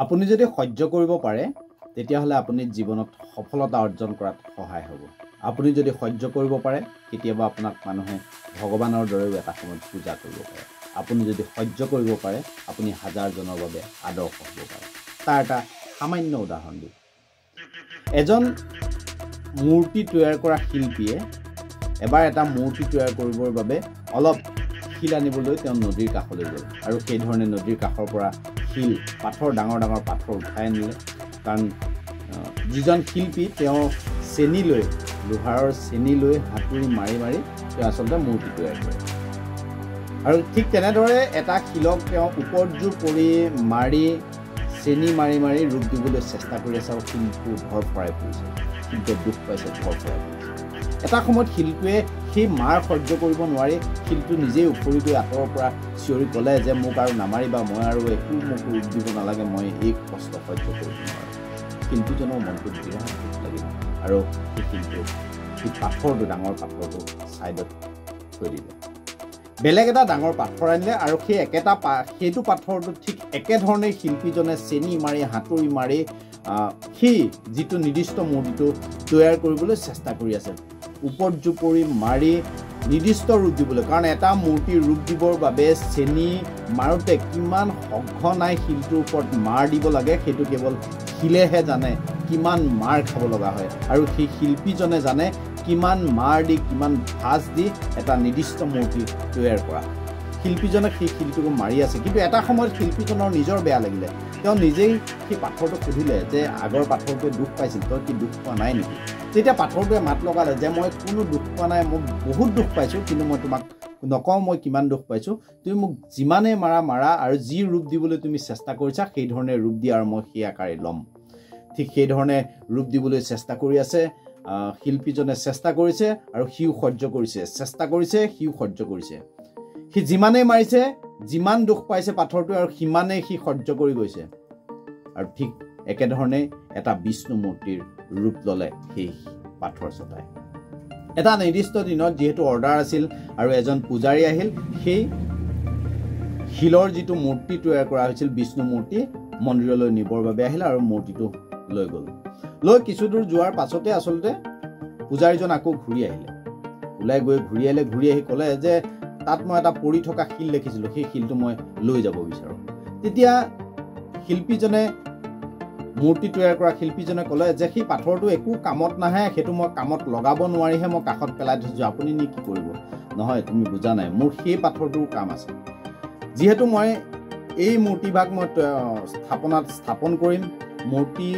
আপুনি যদি সহ্য কৰিব পাৰে তেতিয়াহ'লে আপুনি জীৱনত সফলতা অৰ্জন কৰাত সহায় হ'ব। আপুনি যদি সহ্য কৰিব পাৰে কেতিয়াবা আপোনাক মানুহে ভগৱানৰ দৰেও এটা সময়ত পূজা কৰিব পাৰে। আপুনি যদি সহ্য কৰিব পাৰে আপুনি হাজাৰজনৰ বাবে আদৰ্শ হ'ব পাৰে। তাৰ এটা সামান্য উদাহৰণ দিওঁ। এজন মূৰ্তি তৈয়াৰ কৰা শিল্পীয়ে এবাৰ এটা মূৰ্তি তৈয়াৰ কৰিবৰ বাবে অলপ শিল আনিবলৈ তেওঁ নদীৰ কাষলৈ গ'ল আৰু সেই ধৰণে নদীৰ কাষৰ পৰা শিল পাথৰ ডাঙৰ ডাঙৰ পাথৰ উঠাই আনিলে। কাৰণ যিজন শিল্পী তেওঁ চেনি লৈ লোহাৰৰ চেনি লৈ হাতুৰি মাৰি মাৰি তেওঁ আচলতে মূৰ্তি তৈয়াৰ কৰে। আৰু ঠিক তেনেদৰে এটা শিলক তেওঁ উপৰ্যু কৰি মাৰি চেনি মাৰি মাৰি ৰূপ দিবলৈ চেষ্টা কৰি আছে আৰু শিলটো ধৰফৰাই পৰিছে, শিলটোৱে দুখ পাইছে, ধৰফৰাই পৰিছে। এটা সময়ত শিলটোৱে সেই মাৰ সহ্য কৰিব নোৱাৰি শিলটো নিজেই উফৰি গৈ আঁতৰৰ পৰা চিঞৰি ক'লে যে মোক আৰু নামাৰিবা, মই আৰু একো মোক ৰূপ দিব নালাগে, মই এই কষ্ট সহ্য কৰিব নোৱাৰোঁ। শিল্পীজনৰ মনটোত বিৰাট দুখ লাগিল আৰু সেই শিলটো সেই পাথৰটো ডাঙৰ পাথৰটো ছাইডত থৈ দিলে। বেলেগ এটা ডাঙৰ পাথৰ আনিলে আৰু সেই সেইটো পাথৰটো ঠিক একেধৰণে শিল্পীজনে চেনি মাৰি হাতুৰি মাৰি সেই যিটো নিৰ্দিষ্ট মূৰ্তিটো তৈয়াৰ কৰিবলৈ চেষ্টা কৰি আছে, উপৰ্যু কৰি মাৰি নিৰ্দিষ্ট ৰূপ দিবলৈ। কাৰণ এটা মূৰ্তিৰ ৰূপ দিবৰ বাবে চেনি মাৰোঁতে কিমান সঘনাই শিলটোৰ ওপৰত মাৰ দিব লাগে সেইটো কেৱল শিলেহে জানে, কিমান মাৰ খাব লগা হয়। আৰু সেই শিল্পীজনে জানে কিমান মাৰ দি কিমান ভাঁজ দি এটা নিৰ্দিষ্ট মূৰ্তি তৈয়াৰ কৰা। শিল্পীজনে সেই শিলটোকো মাৰি আছে, কিন্তু এটা সময়ত শিল্পীজনৰ নিজৰ বেয়া লাগিলে। তেওঁ নিজেই সেই পাথৰটো সুধিলে যে আগৰ পাথৰটোৱে দুখ পাইছিল, তই কি দুখ পোৱা নাই নেকি? তেতিয়া পাথৰটোৱে মাত লগালে যে মই কোনো দুখ পোৱা নাই, মই বহুত দুখ পাইছোঁ, কিন্তু মই তোমাক নকওঁ মই কিমান দুখ পাইছোঁ। তুমি মোক যিমানে মাৰা আৰু যি ৰূপ দিবলৈ তুমি চেষ্টা কৰিছা সেই ধৰণে ৰূপ দিয়া আৰু মই সেই আকাৰে ল'ম। ঠিক সেই ধৰণে ৰূপ দিবলৈ চেষ্টা কৰি আছে শিল্পীজনে, চেষ্টা কৰিছে আৰু সিও সহ্য কৰিছে, চেষ্টা কৰিছে সিও সহ্য কৰিছে। সি যিমানেই মাৰিছে, যিমান দুখ পাইছে পাথৰটোৱে আৰু সিমানেই সি সহ্য কৰি গৈছে। আৰু ঠিক একেধৰণে এটা বিষ্ণু মূৰ্তিৰ ৰূপ ল'লে সেই পাথৰ চটাই। এটা নিৰ্দিষ্ট দিনত যিহেতু অৰ্ডাৰ আছিল আৰু এজন পূজাৰী আহিল, সেই শিলৰ যিটো মূৰ্তি তৈয়াৰ কৰা হৈছিল বিষ্ণু মূৰ্তি মন্দিৰলৈ নিবৰ বাবে আহিল আৰু মূৰ্তিটো লৈ গ'ল। লৈ কিছু দূৰ যোৱাৰ পাছতে আচলতে পূজাৰীজন আকৌ ঘূৰি আহিলে, ওলাই গৈ ঘূৰি আহি ক'লে যে তাত মই এটা পৰি থকা শিল দেখিছিলোঁ, সেই শিলটো মই লৈ যাব বিচাৰোঁ। তেতিয়া শিল্পীজনে মূৰ্তি তৈয়াৰ কৰা শিল্পীজনে ক'লে যে সেই পাথৰটো একো কামত নাহে, সেইটো মই কামত লগাব নোৱাৰিহে মই কাষত পেলাই থৈছোঁ, আপুনি নি কি কৰিব? নহয়, তুমি বুজা নাই, মোৰ সেই পাথৰটোৰ কাম আছে। যিহেতু মই এই মূৰ্তিভাগ মই স্থাপন কৰিম, মূৰ্তি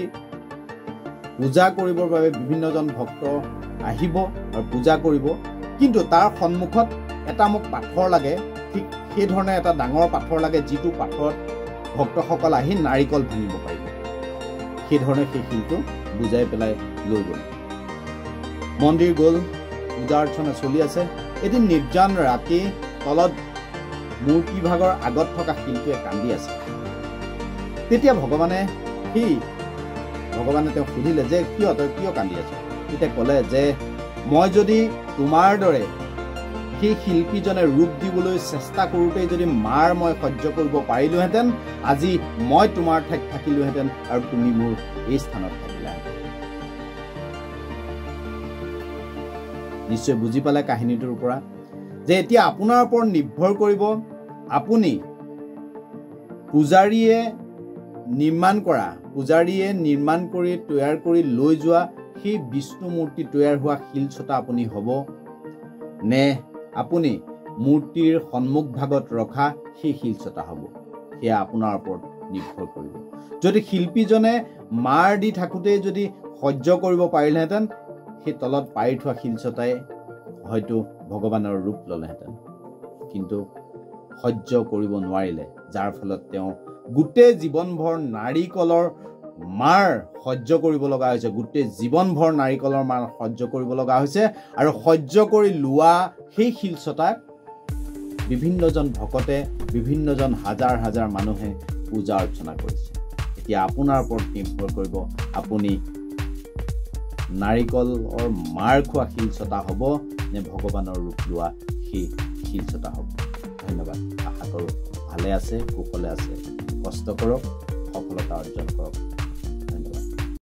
পূজা কৰিবৰ বাবে বিভিন্নজন ভক্ত আহিব আৰু পূজা কৰিব, কিন্তু তাৰ সন্মুখত এটা মোক পাথৰ লাগে, ঠিক সেই ধৰণে এটা ডাঙৰ পাথৰ লাগে যিটো পাথৰত ভক্তসকল আহি নাৰিকল ভাঙিব পাৰিব। সেই ধৰণে সেই শিলটো বুজাই পেলাই লৈ গ'ল। মন্দিৰ গ'ল, পূজা অৰ্চনা চলি আছে। এদিন নিৰ্জন ৰাতি তলত মূৰ্তিভাগৰ আগত থকা শিলটোৱে কান্দি আছে। তেতিয়া ভগৱানে তেওঁক সুধিলে যে তই কিয় কান্দি আছ? তেতিয়া ক'লে যে মই যদি তোমাৰ দৰে সেই শিল্পীজনে ৰূপ দিবলৈ চেষ্টা কৰোঁতেই যদি মাৰ মই সহ্য কৰিব পাৰিলোহেঁতেন, আজি মই তোমাৰ ঠাইত থাকিলোহেঁতেন আৰু তুমি মোৰ এই স্থানত থাকিলাহেঁতেন। নিশ্চয় বুজি পালে কাহিনীটোৰ পৰা যে এতিয়া আপোনাৰ ওপৰত নিৰ্ভৰ কৰিব আপুনি পূজাৰীয়ে নিৰ্মাণ কৰি তৈয়াৰ কৰি লৈ যোৱা সেই বিষ্ণু মূৰ্তি তৈয়াৰ হোৱা শিল ছটা আপুনি হ'ব নে আপুনি মূৰ্তিৰ সন্মুখ ভাগত ৰখা সেই শিল ছটা হ'ব। সেয়া আপোনাৰ ওপৰত নিৰ্ভৰ কৰিব। যদি শিল্পীজনে মাৰ দি থাকোঁতেই যদি সহ্য কৰিব পাৰিলেহেঁতেন, সেই তলত পাৰি থোৱা শিল ছটাই হয়তো ভগৱানৰ ৰূপ ল'লেহেঁতেন, কিন্তু সহ্য কৰিব নোৱাৰিলে, যাৰ ফলত তেওঁ গোটেই জীৱনভৰ নাৰিকলৰ মাৰ সহ্য কৰিব লগা হৈছে, গোটেই জীৱনভৰ নাৰিকলৰ মাৰ সহ্য কৰিব লগা হৈছে। আৰু সহ্য কৰি লোৱা সেই শিল ছটাক বিভিন্নজন ভকতে, বিভিন্নজন হাজাৰ হাজাৰ মানুহে পূজা অৰ্চনা কৰিছে। এতিয়া আপোনাৰ ওপৰত নিৰ্ভৰ কৰিব আপুনি নাৰিকলৰ মাৰ খোৱা শিল ছটা হ'ব নে ভগৱানৰ ৰূপ লোৱা সেই শিল ছটা হ'ব। ধন্যবাদ। আশা কৰোঁ ভালে আছে, কুশলে আছে। কষ্ট কৰক, সফলতা অৰ্জন কৰক।